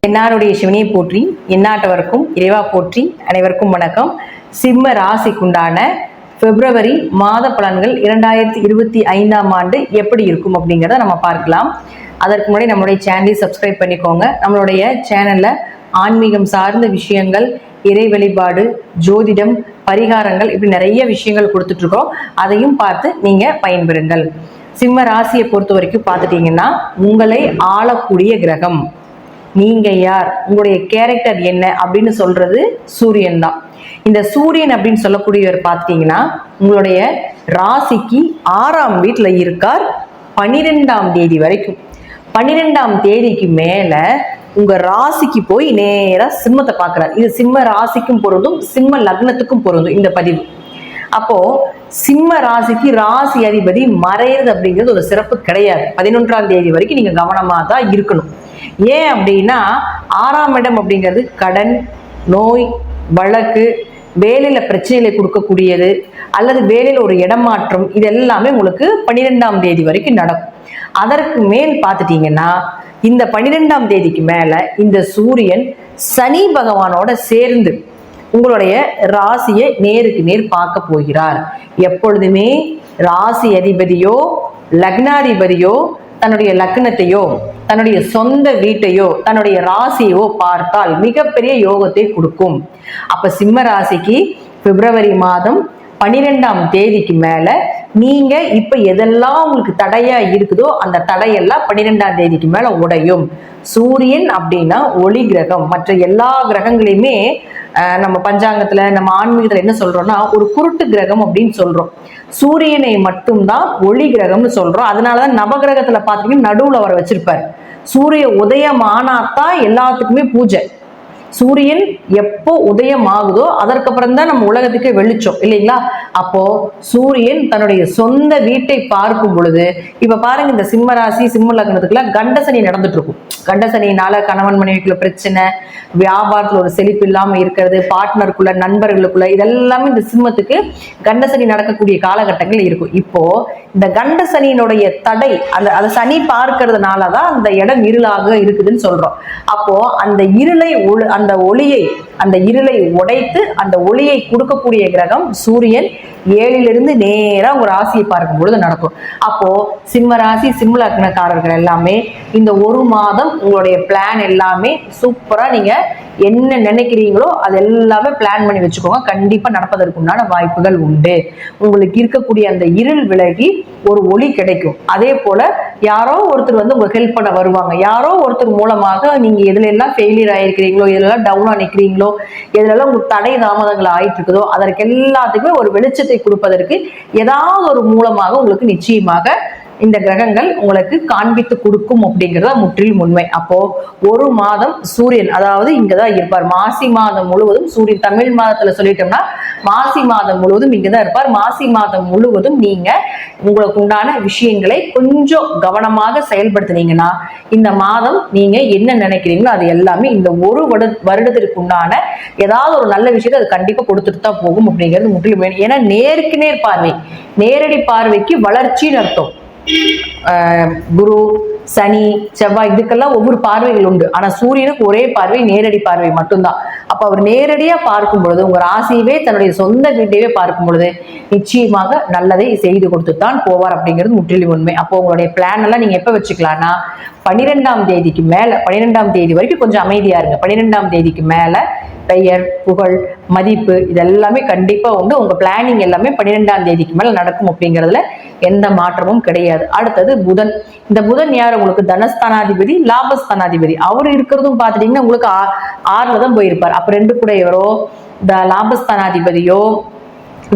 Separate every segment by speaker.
Speaker 1: என்னாருடைய சிவனையை போற்றி எந்நாட்டவருக்கும் இறைவா போற்றி. அனைவருக்கும் வணக்கம். சிம்ம ராசிக்குண்டான பிப்ரவரி மாத பலன்கள் 2025ஆம் ஆண்டு எப்படி இருக்கும் அப்படிங்கிறத நம்ம பார்க்கலாம். அதற்கு முன்னாடி நம்மளுடைய சேனலை சப்ஸ்கிரைப் பண்ணிக்கோங்க. நம்மளுடைய சேனல்ல ஆன்மீகம் சார்ந்த விஷயங்கள், இறை வழிபாடு, ஜோதிடம், பரிகாரங்கள், இப்படி நிறைய விஷயங்கள் கொடுத்துட்டு இருக்கோம். அதையும் பார்த்து நீங்க பயன்பெறுங்கள். சிம்ம ராசியை பொறுத்த வரைக்கும் பார்த்துட்டீங்கன்னா, உங்களை ஆளக்கூடிய கிரகம் நீங்க யார், உங்களுடைய கேரக்டர் என்ன அப்படின்னு சொல்றது சூரியன் தான். இந்த சூரியன் அப்படின்னு சொல்லக்கூடியவர் பார்த்துட்டீங்கன்னா உங்களுடைய ராசிக்கு 6ஆம் வீட்டுல இருக்கார் 12ஆம் தேதி வரைக்கும். 12ஆம் தேதிக்கு மேல உங்க ராசிக்கு போய் நேரா சிம்மத்தை பார்க்கிறார். இது சிம்ம ராசிக்கும் பொருந்தும், சிம்ம லக்னத்துக்கும் பொருந்தும் இந்த பதிவு. அப்போ சிம்ம ராசிக்கு ராசி அதிபதி மறையிறது அப்படிங்கிறது ஒரு சிறப்பு கிடையாது. 11ஆம் தேதி வரைக்கும் நீங்க கவனமா தான் இருக்கணும். ஏன் அப்படின்னா 6ஆம் இடம் அப்படிங்கிறது கடன், நோய், வழக்கு, வேலையில பிரச்சனைகளை கொடுக்கக்கூடியது, அல்லது வேலையில ஒரு இடமாற்றம், இது எல்லாமே உங்களுக்கு 12ஆம் தேதி வரைக்கும் நடக்கும். அதற்கு மேல் பார்த்துட்டீங்கன்னா இந்த 12ஆம் தேதிக்கு மேல இந்த சூரியன் சனி பகவானோட சேர்ந்து உங்களுடைய ராசியை நேருக்கு நேர் பார்க்க போகிறார். எப்பொழுதுமே ராசி அதிபதியோ லக்னாதிபதியோ தன்னுடைய லக்னத்தையோ தன்னுடைய சொந்த வீட்டையோ தன்னுடைய ராசியோ பார்த்தால் மிகப்பெரிய யோகத்தை கொடுக்கும். அப்ப சிம்ம ராசிக்கு பிப்ரவரி மாதம் 12ஆம் தேதிக்கு மேல நீங்க இப்ப எதெல்லாம் உங்களுக்கு தடையா இருக்குதோ அந்த தடையெல்லாம் 12ஆம் தேதிக்கு மேல உடையும். சூரியன் அப்படின்னா ஒளி கிரகம். மற்ற எல்லா கிரகங்களையுமே நம்ம பஞ்சாங்கத்துல, நம்ம ஆன்மீகத்துல என்ன சொல்றோம்னா ஒரு குருட்டு கிரகம் அப்படின்னு சொல்றோம். சூரியனை மட்டும்தான் ஒளி கிரகம்னு சொல்றோம். அதனாலதான் நவகிரகத்துல பாத்தீங்கன்னா நடுவுல அவரை வச்சிருப்பாரு. சூரிய உதயம் ஆனாத்தான் எல்லாத்துக்குமே பூஜை. சூரியன் எப்போ உதயம் ஆகுதோ அதற்கப்புறம் தான் நம்ம உலகத்துக்கு வெளிச்சம் இல்லைங்களா? அப்போ சூரியன் தன்னுடைய சொந்த வீட்டை பார்க்கும் பொழுது, இப்ப பாருங்க இந்த சிம்ம ராசி சிம்ம லக்னத்துக்குலாம் கண்டசனி நடந்துட்டு இருக்கும். கண்டசனினால கணவன் மனைவிக்குள்ள பிரச்சனை, வியாபாரத்துல ஒரு செழிப்பு இல்லாம இருக்கிறது, பார்ட்னருக்குள்ள, நண்பர்களுக்குள்ள, இதெல்லாமே இந்த சிம்மத்துக்கு கண்டசனி நடக்கக்கூடிய காலகட்டங்கள் இருக்கும். இப்போ இந்த கண்டசனியினுடைய தடை, அந்த சனி பார்க்கறதுனாலதான் அந்த இடம் இருளாக இருக்குதுன்னு சொல்றோம். அப்போ அந்த இருளை அந்த ஒளியை, அந்த இருளை உடைத்து அந்த ஒளியை கொடுக்கக்கூடிய கிரகம் சூரியன் 7லிருந்து நேரா உங்க ராசியை பார்க்கும் பொழுது நடக்கும். அப்போ சிம்ம ராசி சிம்ம லக்னக்காரர்கள் எல்லாமே இந்த ஒரு மாதம் உங்களுடைய பிளான் எல்லாமே சூப்பரா நீங்க என்ன நினைக்கிறீங்களோ அது எல்லாமே பிளான் பண்ணி வச்சுக்கோங்க. கண்டிப்பா நடப்பதற்குண்டான வாய்ப்புகள் உண்டு. உங்களுக்கு இருக்கக்கூடிய அந்த இருள் விலகி ஒரு ஒளி கிடைக்கும். அதே போல யாரோ ஒருத்தர் வந்து உங்க ஹெல்ப் பண்ண வருவாங்க. யாரோ ஒருத்தர் மூலமாக நீங்க எதுல எல்லாம் ஃபெயிலியர் ஆயிருக்கிறீங்களோ, எதுலாம் டவுனா நிக்கிறீங்களோ, எதுலாம் உங்களுக்கு தடை தாமதங்கள் ஆயிட்டு இருக்குதோ அதற்கு எல்லாத்துக்குமே ஒரு வெளிச்சத்தை கொடுப்பதற்கு ஏதாவது ஒரு மூலமாக உங்களுக்கு நிச்சயமாக இந்த கிரகங்கள் உங்களுக்கு காண்பித்து கொடுக்கும் அப்படிங்கிறத முற்றிலும் உண்மை. அப்போ ஒரு மாதம் சூரியன், அதாவது இங்கதான் இருப்பார். மாசி மாதம் முழுவதும் சூரியன், தமிழ் மாதத்துல சொல்லிட்டோம்னா மாசி மாதம் முழுவதும் இங்கதான் இருப்பார். மாசி மாதம் முழுவதும் நீங்க உங்களுக்கு உண்டான விஷயங்களை கொஞ்சம் கவனமாக செயல்படுத்தினீங்கன்னா இந்த மாதம் நீங்க என்ன நினைக்கிறீங்களோ அது எல்லாமே இந்த ஒரு வருடத்திற்கு உண்டான ஏதாவது ஒரு நல்ல விஷயத்தை அது கண்டிப்பா கொடுத்துட்டு தான் போகும் அப்படிங்கிறது முற்றிலும் வேணும். ஏன்னா நேருக்கு நேர் பார்வை, நேரடி பார்வைக்கு வளர்ச்சின்னு அர்த்தம். குரு, சனி, செவ்வாய் இதுக்கெல்லாம் ஒவ்வொரு பார்வைகள் உண்டு. ஆனா சூரியனுக்கு ஒரே பார்வை, நேரடி பார்வை மட்டும்தான். அப்ப அவர் நேரடியா பார்க்கும் பொழுது உங்க ராசியவே தன்னுடைய சொந்த வீட்டையே பார்க்கும் பொழுது நிச்சயமாக நல்லதை செய்து கொடுத்துத்தான் போவார் அப்படிங்கிறது முற்றிலும் உண்மை. அப்போ உங்களுடைய பிளான் எல்லாம் நீங்க எப்ப வச்சுக்கலாம்னா 12ஆம் தேதிக்கு மேல, 12ஆம் தேதி வரைக்கும் கொஞ்சம் அமைதியா இருங்க. 12ஆம் தேதிக்கு மேல பெயர், புகழ், மதிப்பு இதெல்லாமே கண்டிப்பா உண்டு. உங்க பிளானிங் எல்லாமே 12ஆம் தேதிக்கு மேல நடக்கும் அப்படிங்கிறதுல எந்த மாற்றமும் கிடையாது. அடுத்தது புதன். இந்த புதன் யார்? உங்களுக்கு தனஸ்தானாதிபதி, லாபஸ்தானாதிபதி. அவர் இருக்கிறதும் பாத்துட்டீங்கன்னா உங்களுக்கு 6ல தான் போயிருப்பார். அப்ப 2 கூட எவரோ இந்த லாபஸ்தானாதிபதியோ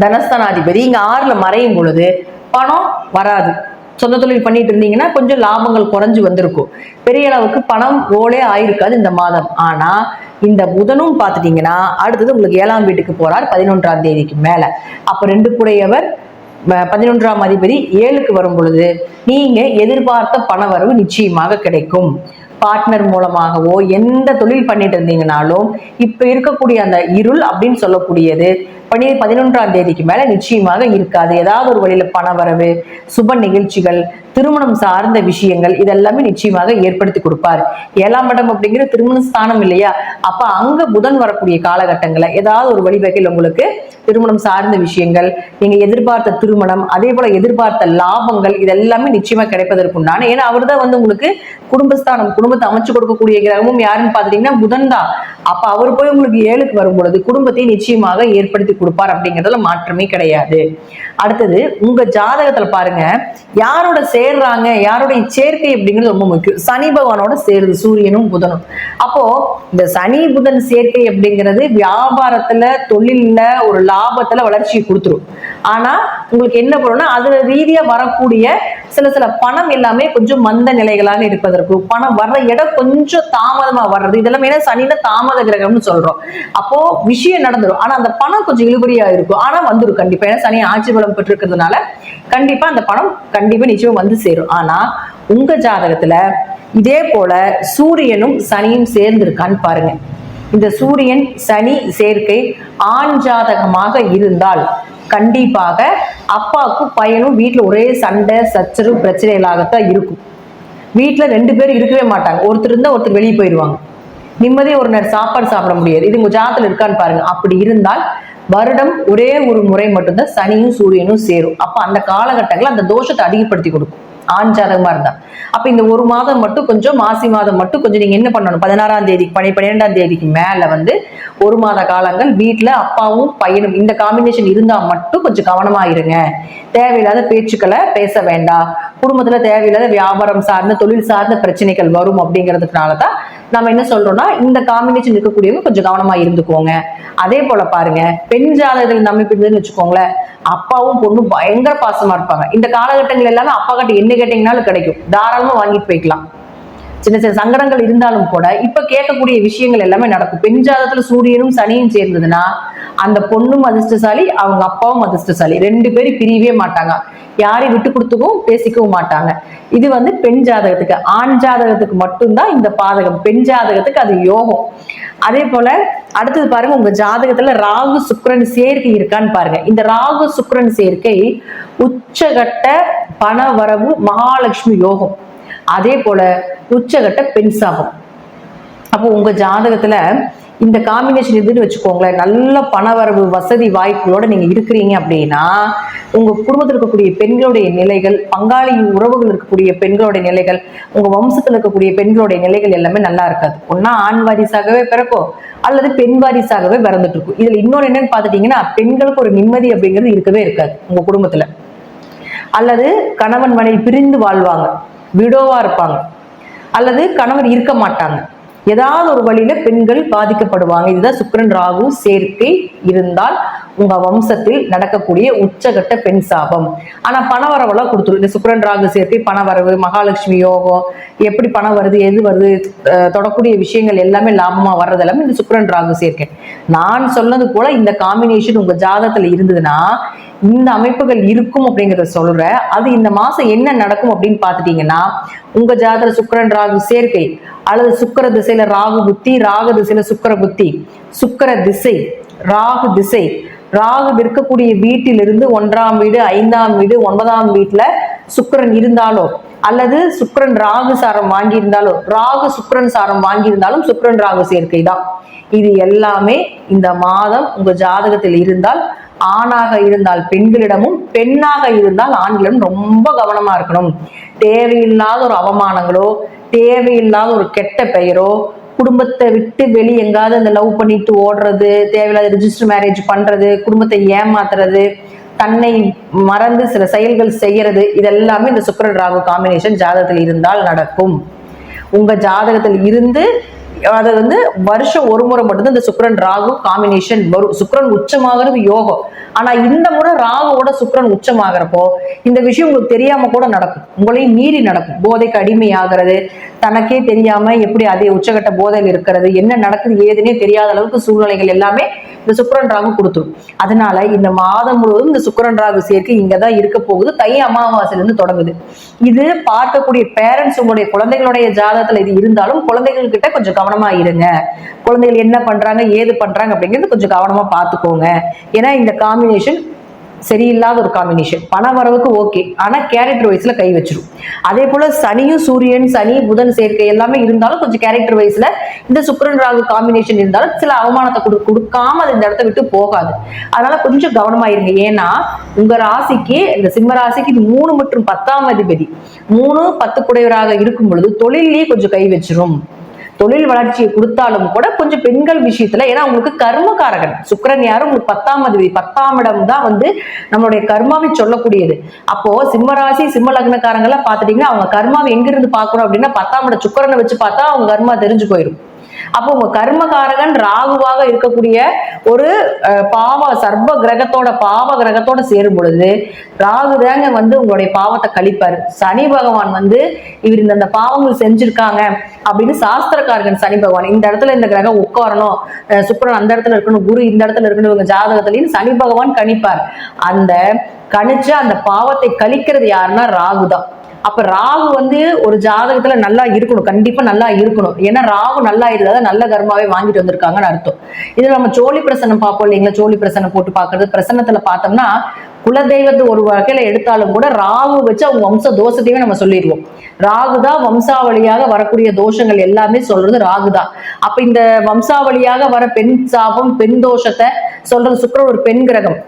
Speaker 1: தனஸ்தானாதிபதி இங்க 6ல மறையும் பொழுது பணம் வராது. சொந்த தொழில் பண்ணிட்டு இருந்தீங்கன்னா கொஞ்சம் லாபங்கள் குறைஞ்சு வந்திருக்கும். பெரிய அளவுக்கு பணம் ரோலே ஆயிருக்காது இந்த மாதம். ஆனா இந்த புதனும் பார்த்துட்டீங்கன்னா அடுத்தது உங்களுக்கு 7ஆம் வீட்டுக்கு போறார் 11ஆம் தேதிக்கு மேல. அப்ப 2 கூடையவர் 11ஆம் அதிபதி 7க்கு வரும் பொழுது நீங்க எதிர்பார்த்த பண வரவு நிச்சயமாக கிடைக்கும். பார்ட்னர் மூலமாகவோ எந்த தொழில் பண்ணிட்டு இருந்தீங்கனாலும் இப்ப இருக்கக்கூடிய அந்த இருள் அப்படின்னு சொல்லக்கூடியது 11ஆம் தேதிக்கு மேல நிச்சயமாக இருக்காது. ஏதாவது ஒரு வழியில பண வரவு, சுப நிகழ்ச்சிகள், திருமணம் சார்ந்த விஷயங்கள் இதெல்லாமே நிச்சயமாக ஏற்படுத்தி கொடுப்பார். 7ஆம் இடம் அப்படிங்கிற திருமண ஸ்தானம் இல்லையா, அப்ப அங்க புதன் வரக்கூடிய காலகட்டங்களை ஏதாவது ஒரு வழிவகையில் உங்களுக்கு திருமணம் சார்ந்த விஷயங்கள், நீங்க எதிர்பார்த்த திருமணம், அதே போல எதிர்பார்த்த லாபங்கள் இதெல்லாமே நிச்சயமா கிடைப்பதற்குண்டான, ஏன்னா அவர் தான் வந்து உங்களுக்கு குடும்பஸ்தானம், குடும்பத்தை அமைச்சு கொடுக்கக்கூடிய கிரகமும் யாருன்னு பாத்துட்டீங்கன்னா புதன் தான். அப்ப அவர் போய் உங்களுக்கு 7க்கு வரும் பொழுது குடும்பத்தை நிச்சயமாக ஏற்படுத்தி கொடுப்பார் அப்படிங்கிறதுல மாற்றமே கிடையாது. அடுத்தது உங்க ஜாதகத்துல பாருங்க யாரோட சேர்றாங்க, யாருடைய சேர்க்கை அப்படிங்கிறது ரொம்ப முக்கியம். சனி பகவானோட சேருது சூரியனும் புதனும். அப்போ இந்த சனி புதன் சேர்க்கை அப்படிங்கிறது வியாபாரத்துல, தொழில்ல, ஒரு லாபத்துல வளர்ச்சியை கொடுத்துரும். ஆனா உங்களுக்கு என்ன பண்ணும்னா அதுல ரீதியா வரக்கூடிய சில பணம் எல்லாமே கொஞ்சம் மந்த நிலைகளாக இருப்பதற்கு, பணம் வர்ற இடம் கொஞ்சம் தாமதமா வர்றது, இதெல்லாம் ஏன்னா சனியில தாமத கிரகம்னு சொல்றோம். அப்போ விஷயம் நடந்துடும், ஆனா அந்த பணம் கொஞ்சம் இழுபறியா இருக்கும், ஆனா வந்துடும் கண்டிப்பா. ஏன்னா சனி ஆட்சி பலம் பெற்றிருக்கிறதுனால கண்டிப்பா அந்த பணம் கண்டிப்பா நிச்சயம் வந்து சேரும். ஆனா உங்க ஜாதகத்துல இதே போல சூரியனும் சனியும் சேர்ந்து இருக்கான்னு பாருங்க. இந்த சூரியன் சனி சேர்க்கை ஆண் ஜாதகமாக இருந்தால் கண்டிப்பாக அப்பாவுக்கும் பையனும் வீட்டுல ஒரே சண்டை சச்சரவு பிரச்சனைகளாகத்தான் இருக்கும். வீட்டுல 2 பேரும் இருக்கவே மாட்டாங்க, ஒருத்தர் இருந்தா ஒருத்தர் வெளியே போயிடுவாங்க, நிம்மதியா ஒரு நேரம் சாப்பாடு சாப்பிட முடியாது. இது உங்க ஜாதகத்துல இருக்கான்னு பாருங்க. அப்படி இருந்தால் வருடம் ஒரே ஒரு முறை மட்டும்தான் சனியும் சூரியனும் சேரும். அப்ப அந்த காலகட்டங்கள் அந்த தோஷத்தை அதிகப்படுத்தி கொடுக்கும் ஆண் ஜாதகமா இருந்தா. அப்ப இந்த ஒரு மாதம் மட்டும் கொஞ்சம், மாசி மாதம் மட்டும் கொஞ்சம் நீங்க என்ன பண்ணணும், 16ஆம் தேதி 12ஆம் தேதிக்கு மேல வந்து ஒரு மாத காலங்கள் வீட்டுல அப்பாவும் பையனும் இந்த காம்பினேஷன் இருந்தா மட்டும் கொஞ்சம் கவனமா இருங்க. தேவையில்லாத பேச்சுக்களை பேச வேண்டாம். குடும்பத்துல தேவையில்லாத வியாபாரம் சார்ந்த, தொழில் சார்ந்த பிரச்சனைகள் வரும் அப்படிங்கிறதுனாலதான் நம்ம என்ன சொல்றோம்னா இந்த காம்பினேஷன் இருக்கக்கூடியவங்க கொஞ்சம் கவனமா இருந்துக்கோங்க. அதே போல பாருங்க பெண் ஜாதகத்தில் நம்பிப்பிடுதுன்னு வச்சுக்கோங்களேன், அப்பாவும் பொண்ணும் பயங்கர பாசமா இருப்பாங்க. இந்த காலகட்டங்கள் எல்லாமே அப்பா கிட்ட என்ன கேட்டீங்கன்னாலும் கிடைக்கும், தாராளமா வாங்கிட்டு போய்க்கலாம். சின்ன சின்ன சங்கடங்கள் இருந்தாலும் கூட இப்ப கேட்கக்கூடிய விஷயங்கள் எல்லாமே நடக்கும். பெண் ஜாதகத்துல சூரியனும் சனியும் சேர்ந்ததுன்னா அந்த பொண்ணும் அதிர்ஷ்டசாலி, அவங்க அப்பாவும் அதிர்ஷ்டசாலி, 2 பேரும் பிரியவே மாட்டாங்க, யாரையும் விட்டு கொடுத்துக்கவும் பேசிக்கவும் மாட்டாங்க. இது வந்து பெண் ஜாதகத்துக்கு. ஆண் ஜாதகத்துக்கு மட்டும்தான் இந்த பாதகம், பெண் ஜாதகத்துக்கு அது யோகம். அதே போல அடுத்தது பாருங்க உங்க ஜாதகத்துல ராகு சுக்கிரன் சேர்க்கை இருக்கான்னு பாருங்க. இந்த ராகு சுக்கிரன் சேர்க்கை உச்சகட்ட பண வரவு மகாலட்சுமி யோகம், அதே போல உச்சகட்ட பெண் சாபம். அப்போ உங்க ஜாதகத்துல இந்த காம்பினேஷன் இதுன்னு வச்சுக்கோங்களேன், நல்ல பணவரவு வசதி வாய்ப்புகளோட நீங்க இருக்கிறீங்க அப்படின்னா உங்க குடும்பத்தில் இருக்கக்கூடிய பெண்களுடைய நிலைகள், பங்காளி உறவுகள் இருக்கக்கூடிய பெண்களுடைய நிலைகள், உங்க வம்சத்தில் இருக்கக்கூடிய பெண்களுடைய நிலைகள் எல்லாமே நல்லா இருக்காது. ஒன்னா ஆண் வாரிசாகவே பிறக்கும் அல்லது பெண் வாரிசாகவே பிறந்துட்டு இருக்கும். இதுல இன்னொரு என்னன்னு பாத்துட்டீங்கன்னா பெண்களுக்கு ஒரு நிம்மதி அப்படிங்கிறது இருக்கவே இருக்காது உங்க குடும்பத்துல. அல்லது கணவன் மனைவி பிரிந்து வாழ்வாங்க, விடோவா இருப்பாங்க, அல்லது கணவர் இருக்க மாட்டாங்க. ஏதாவது ஒரு வழியில பெண்கள் பாதிக்கப்படுவாங்க. இதுதான் சுக்கிரன் ராகு சேர்க்கை இருந்தால் உங்க வம்சத்தில் நடக்கக்கூடிய உச்சகட்ட பெண் சாபம். ஆனா பணவரவெல்லாம் கொடுத்துரும். இந்த சுக்கிரன் ராகு சேர்க்கை பணவரவு, மகாலட்சுமி யோகம், எப்படி பணம் வருது, எது வருது, தொடக்கூடிய விஷயங்கள் எல்லாமே லாபமா வர்றது எல்லாமே இந்த சுக்கிரன் ராகு சேர்க்கை. நான் சொன்னது போல இந்த காம்பினேஷன் உங்க ஜாதகத்துல இருந்ததுன்னா இந்த அமைப்புகள் இருக்கும் அப்படிங்கிறத சொல்ற. அது இந்த மாசம் என்ன நடக்கும் அப்படின்னு பாத்துட்டீங்கன்னா உங்க ஜாதகத்துல சுக்கிரன் ராகு சேர்க்கை அல்லது சுக்கிர திசையில ராகு புத்தி, ராகு திசையில சுக்கிர புத்தி, சுக்கிர திசை ராகு திசை, ராகு இருக்கக்கூடிய வீட்டிலிருந்து 1ஆம் வீடு, 5ஆம் வீடு, 9ஆம் வீட்டுல சுக்கிரன் இருந்தாலோ அல்லது சுக்கிரன் ராகு சாரம் வாங்கி இருந்தாலோ, ராகு சுக்கிரன் சாரம் வாங்கி இருந்தாலும் சுக்கிரன் ராகு சேர்க்கை தான். இது எல்லாமே இந்த மாதம் உங்க ஜாதகத்தில் இருந்தால், ஆணாக இருந்தால் பெண்களிடமும், பெண்ணாக இருந்தால் ஆண்களிடம் ரொம்ப கவனமா இருக்கணும். தேவையில்லாத ஒரு அவமானங்களோ, தேவையில்லாத ஒரு கெட்ட பெயரோ, குடும்பத்தை விட்டு வெளியே எங்காவது அந்த லவ் பண்ணிட்டு ஓடுறது, தேவையில்லாத ரிஜிஸ்டர் மேரேஜ் பண்றது, குடும்பத்தை ஏமாத்துறது, தன்னை மறந்து சில செயல்கள் செய்யறது, இதெல்லாமே இந்த சுக்கிரன் ராகு காம்பினேஷன் ஜாதகத்தில் இருந்தால் நடக்கும். உங்க ஜாதகத்தில் இருந்து அது வந்து வருஷம் ஒரு முறை மட்டும்தான் இந்த சுக்கிரன் ராகு காம்பினேஷன் வரும். சுக்கிரன் உச்சமாகிறது யோகம். ஆனா இந்த முறை ராகுவோட சுக்கிரன் உச்சமாகிறப்போ இந்த விஷயம் உங்களுக்கு தெரியாம கூட நடக்கும், உங்களையும் மீறி நடக்கும். போதைக்கு அடிமையாகிறது, தனக்கே தெரியாம எப்படி அதே உச்சகட்ட போதையில் இருக்கிறது, என்ன நடக்குது ஏதுன்னே தெரியாத அளவுக்கு சூழ்நிலைகள் எல்லாமே இந்த சுக்கிரன் ராகு கொடுத்துரும். அதனால இந்த மாதம் முழுவதும் இந்த சுக்கிரன் ராகு சேர்க்கை இங்கதான் இருக்க போகுது. தை அமாவாசையிலிருந்து தொடங்குது. இது பார்க்கக்கூடிய பேரண்ட்ஸ் உங்களுடைய குழந்தைகளுடைய ஜாதகத்துல இது இருந்தாலும் குழந்தைகள் கிட்ட கொஞ்சம் கவனமா இருங்க. குழந்தைகள் என்ன பண்றாங்க ஏது பண்றாங்க அப்படிங்கிறது கொஞ்சம் கவனமா பார்த்துக்கோங்க. ஏன்னா இந்த காம்பினேஷன் சரியில்லாத ஒரு காம்பினேஷன். பண வரவுக்கு ஓகே, ஆனா கேரக்டர் வைஸ்ல கை வச்சிடும். அதே போல சனியும் சூரியன் சனி புதன் சேர்க்கை எல்லாமே இருந்தாலும் கொஞ்சம் கேரக்டர் வைஸ்ல இந்த சுக்கிரன் ராகு காம்பினேஷன் இருந்தாலும் சில அவமானத்தை கொடுக்காம அது இந்த இடத்த விட்டு போகாது. அதனால கொஞ்சம் கவனமா இருங்க. ஏன்னா உங்க ராசிக்கு இந்த சிம்ம ராசிக்கு 3 மற்றும் 10ஆம் அதிபதி 3 10 குடையவராக இருக்கும் பொழுது தொழிலே கொஞ்சம் கை வச்சிரும். தொழில் வளர்ச்சியை கொடுத்தாலும் கூட கொஞ்சம் பெண்கள் விஷயத்துல, ஏன்னா உங்களுக்கு கர்மகாரகன் சுக்கிரன் யாரும் உங்களுக்கு 10ஆம் அதிபதி, 10ஆம் இடம் தான் வந்து நம்மளுடைய கர்மாவை சொல்லக்கூடியது. அப்போ சிம்மராசி சிம்ம லக்னக்காரங்கெல்லாம் பாத்துட்டீங்கன்னா அவங்க கர்மாவை எங்கிருந்து பாக்கணும் அப்படின்னா 10ஆம் இடம் சுக்கிரனை வச்சு பார்த்தா அவங்க கர்மா தெரிஞ்சு போயிடும். அப்போ உங்க கர்மகாரகன் ராகுவாக இருக்கக்கூடிய ஒரு பாவ சர்வ கிரகத்தோட பாவ கிரகத்தோட சேரும் பொழுது ராகு தாங்க வந்து உங்களுடைய பாவத்தை கழிப்பாரு. சனி பகவான் வந்து இவர் இந்த பாவங்கள் செஞ்சிருக்காங்க அப்படின்னு சாஸ்திரக்காரகன் சனி பகவான் இந்த இடத்துல இந்த கிரகம் உட்காரணும், சுக்கிரன் அந்த இடத்துல இருக்கணும், குரு இந்த இடத்துல இருக்கணும், இவங்க ஜாதகத்திலையும் சனி பகவான் கணிப்பார். அந்த கணிச்ச அந்த பாவத்தை கழிக்கிறது யாருன்னா ராகு தான். அப்ப ராகு வந்து ஒரு ஜாதகத்துல நல்லா இருக்கணும், கண்டிப்பா நல்லா இருக்கணும். ஏன்னா ராகு நல்லா இருந்தாதான் நல்ல கர்மாவே வாங்கிட்டு வந்திருக்காங்கன்னு அர்த்தம். இதுல நம்ம சோழி பிரசனம் பார்ப்போம் இல்லைங்களா, சோழி பிரசனம் போட்டு பாக்குறது. பிரசனத்துல பார்த்தோம்னா குலதெய்வத்தை ஒரு வகையில எடுத்தாலும் கூட ராகு வச்சு அவங்க வம்ச தோஷத்தையுமே நம்ம சொல்லிடுவோம். ராகுதான் வம்சாவளியாக வரக்கூடிய தோஷங்கள் எல்லாமே சொல்றது ராகுதான். அப்ப இந்த வம்சாவளியாக வர பெண் சாபம் பெண் தோஷத்தை சொல்றது சுக்கிரன் ஒரு பெண் கிரகம்.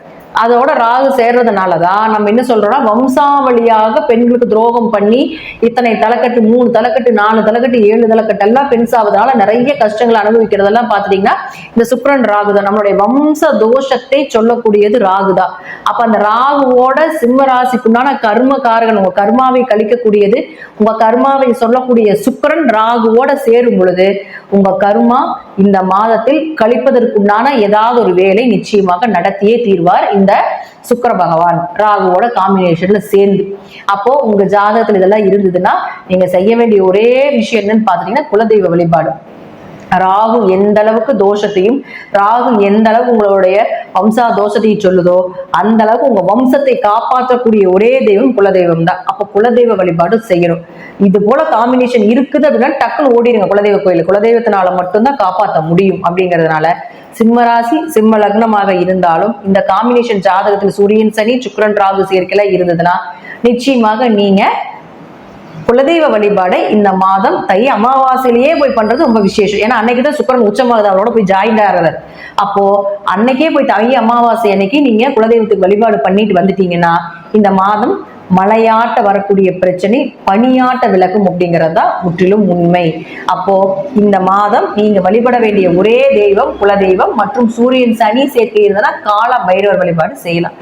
Speaker 1: அதோட ராகு சேர்றதுனாலதான் நம்ம என்ன சொல்றோம்னா வம்சாவளியாக பெண்களுக்கு துரோகம் பண்ணி இத்தனை தலைக்கட்டு 3 தலைக்கட்டு 4 தலைக்கட்டு 7 தலைக்கட்டு எல்லாம் பெண் சாவதனால நிறைய கஷ்டங்களை அனுபவிக்கிறதெல்லாம் பாத்துட்டீங்கன்னா இந்த சுக்கிரன் ராகுதான். நம்மளுடைய வம்ச தோஷத்தை சொல்லக்கூடியது ராகுதான். அப்ப அந்த ராகுவோட சிம்ம ராசிக்குண்டான கர்ம காரகன் உங்க கர்மாவை கழிக்கக்கூடியது உங்க கர்மாவை சொல்லக்கூடிய சுக்கிரன் ராகுவோட சேரும் பொழுது உங்க கர்மா இந்த மாதத்தில் கழிப்பதற்குண்டான ஏதாவது ஒரு வேலை நிச்சயமாக நடத்தியே தீர்வார் இந்த சுக்கிர பகவான் ராகுவோட காம்பினேஷன்ல சேர்ந்து. அப்போ உங்க ஜாதகத்துல இதெல்லாம் இருந்ததுன்னா நீங்க செய்ய வேண்டிய ஒரே விஷயம் என்னன்னு பாத்தீங்கன்னா குலதெய்வ வழிபாடு. ராகு எந்த அளவுக்கு தோஷத்தையும் ராகு எந்த அளவுக்கு உங்களுடைய வம்சா தோஷத்தையும் சொல்லுதோ அந்த அளவுக்கு உங்க வம்சத்தை காப்பாற்றக்கூடிய ஒரே தெய்வம் குலதெய்வம் தான். அப்ப குலதெய்வ வழிபாடு செய்யணும். இது போல காம்பினேஷன் இருக்குது அப்படின்னா டக்குன்னு ஓடிடுங்க குலதெய்வ கோயில். குலதெய்வத்தினால மட்டும்தான் காப்பாற்ற முடியும். அப்படிங்கிறதுனால சிம்மராசி சிம்ம லக்னமாக இருந்தாலும் இந்த காம்பினேஷன் ஜாதகத்தில் சூரியன் சனி சுக்கிரன் ராகு சேர்க்கையில இருந்ததுன்னா நிச்சயமாக நீங்க குலதெய்வ வழிபாடை இந்த மாதம் தை அமாவாசையிலேயே போய் பண்றது ரொம்ப விசேஷம். ஏன்னா அன்னைக்குதான் சுக்கிரன் உச்சமாகுது, அவரோட போய் ஜாயிண்ட் ஆகிறார். அப்போ அன்னைக்கே போய் தை அமாவாசை அன்னைக்கு நீங்க குலதெய்வத்துக்கு வழிபாடு பண்ணிட்டு வந்துட்டீங்கன்னா இந்த மாதம் மழையாட்ட வரக்கூடிய பிரச்சனை பனியாட்ட விலகும் அப்படிங்கிறது தான் முற்றிலும் உண்மை. அப்போ இந்த மாதம் நீங்க வழிபட வேண்டிய ஒரே தெய்வம் குலதெய்வம் மற்றும் சூரியன் சனி சேர்க்கை இருந்ததுன்னா கால பைரவர் வழிபாடு செய்யலாம்.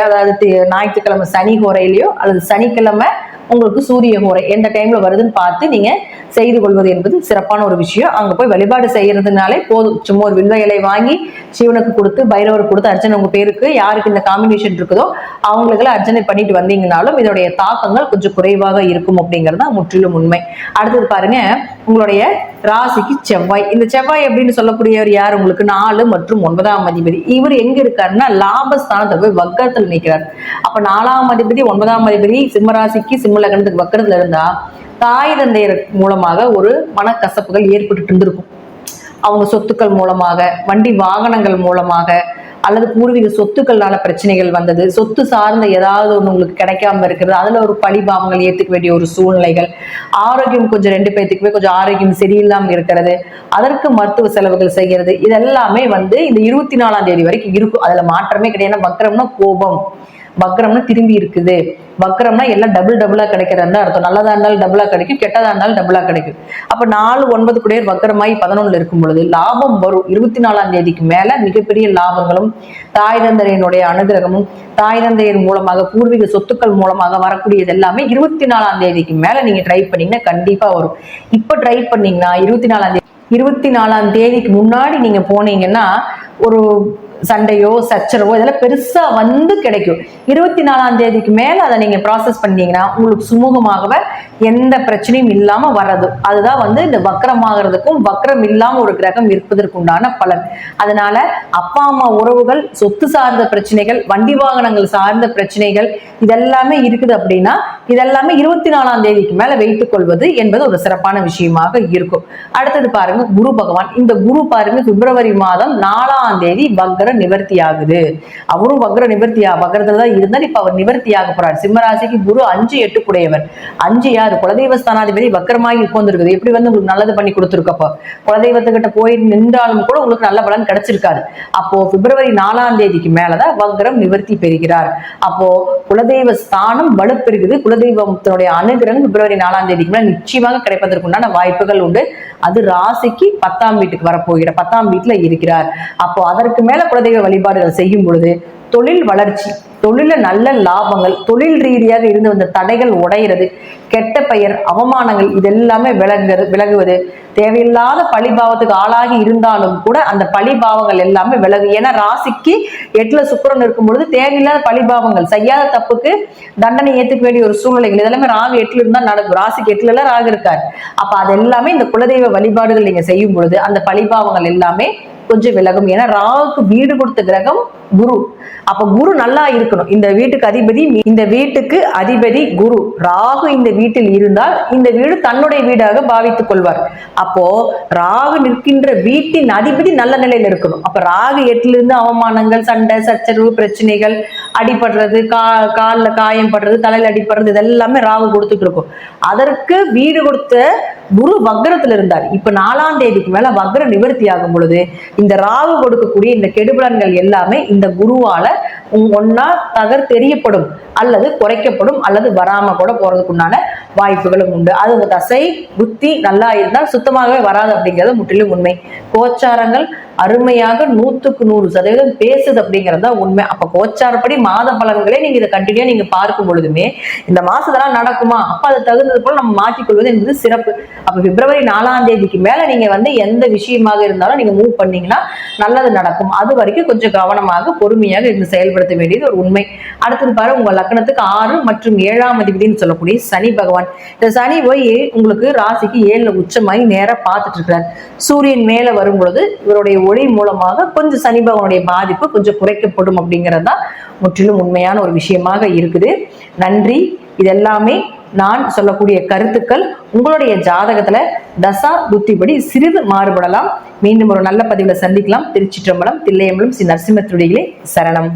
Speaker 1: அதாவது ஞாயிற்றுக்கிழமை சனி ஹோரையிலையோ அல்லது சனிக்கிழமை உங்களுக்கு சூரிய ஹோரை எந்த டைம்ல வருதுன்னு பார்த்து நீங்க செய்து கொள்வது என்பது சிறப்பான ஒரு விஷயம். அங்க போய் வழிபாடு செய்யறதுனாலே போதும். சும்மா ஒரு வில்வ இலை வாங்கி சிவனுக்கு கொடுத்து பைரவருக்கு கொடுத்து அர்ச்சனை உங்க பேருக்கு யாருக்கு இந்த காம்பினேஷன் இருக்குதோ அவங்களுக்கெல்லாம் அர்ச்சனை பண்ணிட்டு வந்தீங்கன்னாலும் இதோடைய தாக்கங்கள் கொஞ்சம் குறைவாக இருக்கும் அப்படிங்கிறது முற்றிலும் உண்மை. அடுத்தது பாருங்க, உங்களுடைய ராசிக்கு செவ்வாய். இந்த செவ்வாய் அப்படின்னு சொல்லக்கூடியவர் யார்? உங்களுக்கு 4 மற்றும் 9ஆம் அதிபதி. இவர் எங்க இருக்காருன்னா லாபஸ்தானத்தை போய் வக்கரத்துல நிற்கிறார். அப்ப 4ஆம் அதிபதி 9ஆம் அதிபதி சிம்மராசிக்கு சிம்ம லக்னத்துக்கு வக்கரத்துல இருந்தா தாய் தந்தையர் மூலமாக ஒரு மனக்கசப்புகள் ஏற்பட்டு இருந்திருக்கும். அவங்க சொத்துக்கள் மூலமாக, வண்டி வாகனங்கள் மூலமாக, அல்லது பூர்வீக சொத்துக்கள்னால பிரச்சனைகள் வந்தது, சொத்து சார்ந்த ஏதாவது ஒண்ணு உங்களுக்கு கிடைக்காம இருக்கிறது, அதுல ஒரு பழிபாவங்கள் ஏத்துக்க வேண்டிய ஒரு சூழ்நிலைகள், ஆரோக்கியம் கொஞ்சம் 2 பேத்துக்குமே கொஞ்சம் ஆரோக்கியம் சரியில்லாம இருக்கிறது, அதற்கு மருத்துவ செலவுகள் செய்கிறது, இதெல்லாமே வந்து இந்த 24ஆம் தேதி வரைக்கும் இருக்கும். அதுல மாற்றமே கிடையாது. வக்கரம்னா கோபம், வக்கரம்னா திரும்பி இருக்குது, வக்கரம்னா எல்லாம் டபுளா கிடைக்கிறது அர்த்தம். நல்லதா இருந்தாலும் டபுளா கிடைக்கும், கெட்டதா இருந்தாலும் டபுளா கிடைக்கும். அப்ப 4 9 குடையர் வக்கரமாய் 11 இருக்கும் பொழுது லாபம் வரும். 24ஆம் தேதிக்கு மேல மிகப்பெரிய லாபங்களும் தாய் தந்தையனுடைய அனுகிரகமும் தாய் தந்தையர் மூலமாக பூர்வீக சொத்துக்கள் மூலமாக வரக்கூடியது எல்லாமே 24ஆம் தேதிக்கு மேல நீங்க ட்ரை பண்ணீங்கன்னா கண்டிப்பா வரும். இப்ப ட்ரை பண்ணீங்கன்னா 24ஆம் தேதிக்கு முன்னாடி நீங்க போனீங்கன்னா ஒரு சண்டையோ சச்சரவோ இதெல்லாம் பெருசா வந்து கிடைக்கும். 24ஆம் தேதிக்கு மேல அதை நீங்க ப்ராசஸ் பண்ணீங்கன்னா உங்களுக்கு சுமூகமாகவே எந்த பிரச்சனையும் இல்லாம வர்றது. அதுதான் வந்து இந்த வக்ரமாகிறதுக்கும் வக்ரம் இல்லாம ஒரு கிரகம் இருப்பதற்கு உண்டான பலன். அதனால அப்பா அம்மா உறவுகள், சொத்து சார்ந்த பிரச்சனைகள், வண்டி வாகனங்கள் சார்ந்த பிரச்சனைகள் இதெல்லாமே இருக்குது அப்படின்னா இதெல்லாமே 24ஆம் தேதிக்கு மேல வைத்துக் கொள்வது என்பது ஒரு சிறப்பான விஷயமாக இருக்கும். அடுத்தது பாருங்க குரு பகவான். இந்த குரு பாருங்க பிப்ரவரி மாதம் 4ஆம் தேதி வக்ர நிவர்த்தி ஆகுது. அவரும் வக்ர நிவர்த்தியா வக்ரத்துல தான் இருந்தார், இப்ப அவர் நிவர்த்தி ஆக போறார். சிம்மராசிக்கு குரு 5 8 குடையவர். 5 யாரு? குலதெய்வ ஸ்தானாதிபதி வக்ரமாகி உட்கார்ந்துருக்குது. எப்படி வந்து உங்களுக்கு நல்லது பண்ணி கொடுத்துருக்கப்போ குலதெய்வத்துக்கிட்ட போய் நின்றாலும் கூட உங்களுக்கு நல்ல பலன் கிடைச்சிருக்காரு. அப்போ பிப்ரவரி 4ஆம் தேதிக்கு மேலதான் வக்ரம் நிவர்த்தி பெறுகிறார். அப்போ குலதெய்வ ஸ்தானம் வலுப்பெறுகிறது. குலதெய்வத்தினுடைய அனுகிரகம் பிப்ரவரி 4ஆம் தேதிக்கு மேல நிச்சயமாக கிடைப்பதற்குண்டான வாய்ப்புகள் உண்டு. அது ராசிக்கு 10ஆம் வீட்டுக்கு வரப்போகிற 10ஆம் வீட்டுல இருக்கிறார். அப்போ அதற்கு மேல குலதெய்வ வழிபாடுகள் செய்யும் பொழுது தொழில் வளர்ச்சி, தொழில நல்ல லாபங்கள், தொழில் ரீதியாக இருந்து வந்த தடைகள் உடையிறது, கெட்ட பெயர் அவமானங்கள் இதெல்லாமே விலகுவது, தேவையில்லாத பழிபாவத்துக்கு ஆளாகி இருந்தாலும் கூட அந்த பழிபாவங்கள் எல்லாமே விலகு. ஏன்னா ராசிக்கு 8ல சுக்கிரன் இருக்கும் பொழுது தேவையில்லாத பழிபாவங்கள், செய்யாத தப்புக்கு தண்டனை ஏத்துக்க வேண்டிய ஒரு சூழ்நிலைகள் இதெல்லாமே ராகு 8ல இருந்தா நடக்கும். ராசிக்கு 8ல ராகு இருக்காரு. அப்ப அது எல்லாமே இந்த குலதெய்வ வழிபாடுகள் நீங்க செய்யும் பொழுது அந்த பழிபாவங்கள் எல்லாமே கொஞ்சம் விலகும். ஏன்னா ராகுக்கு வீடு கொடுத்த கிரகம் குரு. அப்ப குரு நல்லா இருக்கணும். இந்த வீட்டுக்கு அதிபதி குரு. ராகு இந்த வீட்டில் இருந்தால் இந்த வீடு தன்னுடைய வீடாக பாவித்துக் கொள்வார். அப்போ ராகு நிற்கின்ற வீட்டின் அதிபதி நல்ல நிலையில் இருக்கணும். அப்ப ராகு 8ல இருந்து அவமானங்கள், சண்டை சச்சரவு, பிரச்சனைகள், அடிபடுறது, காலில் காயம் படுறது, தலையில் அடிபடுறது இதெல்லாமே ராகு கொடுத்துட்டு இருக்கும். அதற்கு வீடு கொடுத்த குரு வக்ரத்துல இருந்தார். இப்ப 4ஆம் தேதிக்கு மேல வக்ர நிவர்த்தி ஆகும் பொழுது இந்த ராகு கொடுக்கக்கூடிய இந்த கெடுபலன்கள் எல்லாமே இந்த குருவால ஒன்னா தெரியப்படும் அல்லது குறைக்கப்படும் அல்லது வராம கூட போறதுக்குண்டான வாய்ப்புகளும் உண்டு. அது உங்க தசை புத்தி நல்லா இருந்தால் சுத்தமாகவே வராது அப்படிங்கிறது முற்றிலும் உண்மை. கோச்சாரங்கள் அருமையாக 100க்கு 100% பேசுது அப்படிங்கிறது தான் உண்மை. அப்ப கோச்சாரப்படி மாத பலன்களே நீங்க இதை கண்டினியூ நீங்க பார்க்கும் பொழுதுமே இந்த மாசத்தெல்லாம் நடக்குமா, அப்ப அது தகுந்தது போல நம்ம மாற்றிக்கொள்வது என்பது சிறப்பு. அப்ப பிப்ரவரி 4ஆம் தேதிக்கு மேல நீங்க வந்து எந்த விஷயமாக இருந்தாலும் நீங்க மூவ் பண்ணீங்கன்னா நல்லது நடக்கும். அது வரைக்கும் கொஞ்சம் கவனமாக பொறுமையாக இருந்து செயல்படுத்த வேண்டியது ஒரு உண்மை. அடுத்தது பாரு, உங்க லக்னத்துக்கு 6 மற்றும் 7ஆம் அதிபதினு சொல்லக்கூடிய சனி பகவான். இந்த சனி போய் உங்களுக்கு ராசிக்கு 7ல உச்சமாய் நேரா பார்த்துட்டு இருக்கிறார். சூரியன் மேல வரும் பொழுது இவருடைய ஒளி மூலமாக கொஞ்சம் சனி பகவானுடைய பாதிப்பு கொஞ்சம் குறைக்கப்படும் அப்படிங்கிறது தான் முற்றிலும் உண்மையான ஒரு விஷயமாக இருக்குது. நன்றி. இதெல்லாமே நான் சொல்லக்கூடிய கருத்துக்கள் உங்களுடைய ஜாதகத்துல தசா புத்திப்படி சிறிது மாறுபடலாம். மீண்டும் ஒரு நல்ல பதிவுல சந்திக்கலாம். திருச்சிற்றம்பலம், தில்லையம்பலம், ஸ்ரீ நரசிம்ம திருடிகளே சரணம்.